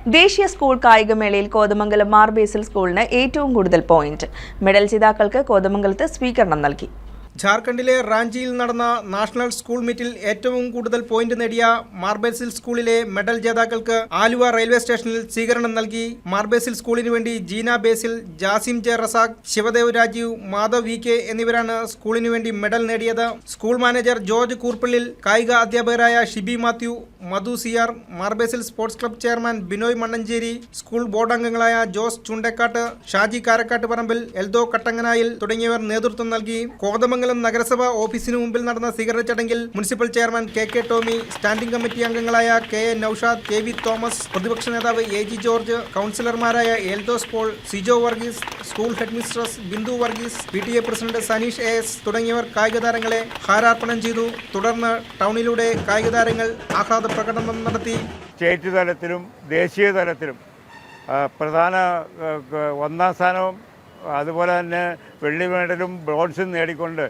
ദേശീയ സ്കൂൾ കായികമേളയിൽ കോതമംഗലം മാർ ബേസിൽ സ്കൂളിന് ഏറ്റവും കൂടുതൽ പോയിന്റ്. മെഡൽ ജേതാക്കൾക്ക് കോതമംഗലത്ത് സ്വീകരണം നൽകി. ജാർഖണ്ഡിലെ റാഞ്ചിയിൽ നടന്ന നാഷണൽ സ്കൂൾ മീറ്റിൽ ഏറ്റവും കൂടുതൽ പോയിന്റ് നേടിയ മാർബേസിൽ സ്കൂളിലെ മെഡൽ ജേതാക്കൾക്ക് ആലുവ റെയിൽവേ സ്റ്റേഷനിൽ സ്വീകരണം നൽകി. മാർബേസിൽ സ്കൂളിന് വേണ്ടി Jeena Basil, Jasim J Razak, Shivadev Rajeev, Madhav V K എന്നിവരാണ് സ്കൂളിന് വേണ്ടി മെഡൽ നേടിയത്. സ്കൂൾ മാനേജർ ജോർജ് കൂർപ്പിള്ളിൽ, കായിക അധ്യാപകരായ Shibi Mathew, Madhu Siyar, Mar Basil sports club chairman Binoy Mannancheri, school board അംഗങ്ങളായ ജോസ് ചുണ്ടക്കാട്ട്, ഷാജി കാരക്കാട്ട് പറമ്പിൽ, എൽദോ കട്ടങ്ങനായിൽ തുടങ്ങിയവർ നേതൃത്വം നൽകി. കോതമംഗലം നഗരസഭ ഓഫീസിന് മുമ്പിൽ നടന്ന സ്വീകരണ ചടങ്ങിൽ municipal chairman K Tomy, standing committee അംഗങ്ങളായ K Noushad, K V Thomas, പ്രതിപക്ഷ നേതാവ് എ ജി ജോർജ്, കൗൺസിലർമാരായ Eldhose Paul, Sijo Varghese, school headmistress Bindu Varghese, PTA president Saneesh AS തുടങ്ങിയവർ കായിക താരങ്ങളെ ഹാരാർപ്പണം ചെയ്തു. തുടർന്ന് ടൗണിലൂടെ കായിക താരങ്ങൾ ആഹ്ലാദ പ്രകടനം നടത്തി. സ്റ്റേറ്റ് തലത്തിലും ദേശീയ തലത്തിലും പ്രധാന ഒന്നാം സ്ഥാനവും അതുപോലെ തന്നെ വെള്ളി മെഡലും ബ്രോൺസും നേടിക്കൊണ്ട്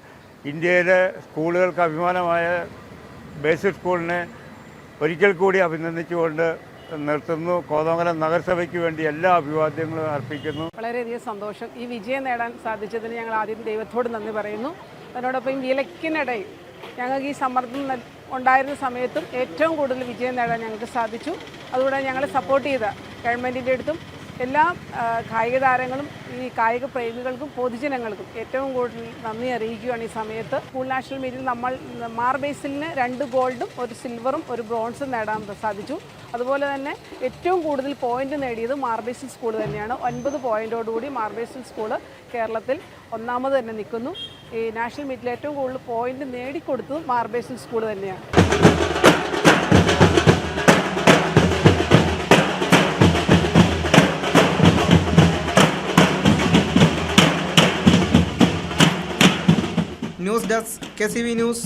ഇന്ത്യയിലെ സ്കൂളുകൾക്ക് അഭിമാനമായ ബേസിക് സ്കൂളിനെ ഒരിക്കൽ കൂടി അഭിനന്ദിച്ചുകൊണ്ട് നിർത്തുന്നു. കോതമംഗലം നഗരസഭയ്ക്ക് വേണ്ടി എല്ലാ അഭിവാദ്യങ്ങളും അർപ്പിക്കുന്നു. വളരെയധികം സന്തോഷം. ഈ വിജയം നേടാൻ സാധിച്ചതിന് ഞങ്ങൾ ആദ്യം ദൈവത്തോട് നന്ദി പറയുന്നു. അതിനോടൊപ്പം വിലക്കിനിടയിൽ ഞങ്ങൾക്ക് ഈ സമ്മർദ്ദം ഉണ്ടായിരുന്ന സമയത്തും ഏറ്റവും കൂടുതൽ വിജയം നേടാൻ ഞങ്ങൾക്ക് സാധിച്ചു. അതുകൂടെ ഞങ്ങളെ സപ്പോർട്ട് ചെയ്ത ഗവൺമെൻറ്റിൻ്റെ അടുത്തും എല്ലാ കായിക താരങ്ങളും ഈ കായിക പ്രേമികൾക്കും പൊതുജനങ്ങൾക്കും ഏറ്റവും കൂടുതൽ നന്ദി അറിയിക്കുകയാണ് ഈ സമയത്ത്. സ്കൂൾ നാഷണൽ മീറ്റിൽ നമ്മൾ മാർബേസിലിന് 2 ഗോൾഡും 1 സിൽവറും 1 ബ്രോൺസും നേടാൻ സാധിച്ചു. അതുപോലെ തന്നെ ഏറ്റവും കൂടുതൽ പോയിന്റ് നേടിയത് മാർബേസിൽ സ്കൂൾ തന്നെയാണ്. 9 പോയിന്റോടുകൂടി മാർബേസിൽ സ്കൂൾ കേരളത്തിൽ ഒന്നാമത് തന്നെ നിൽക്കുന്നു. ഈ നാഷണൽ മീറ്റിൽ ഏറ്റവും കൂടുതൽ പോയിന്റ് നേടിക്കൊടുത്തത് മാർബേസിൽ സ്കൂൾ തന്നെയാണ്. News desk KCV news.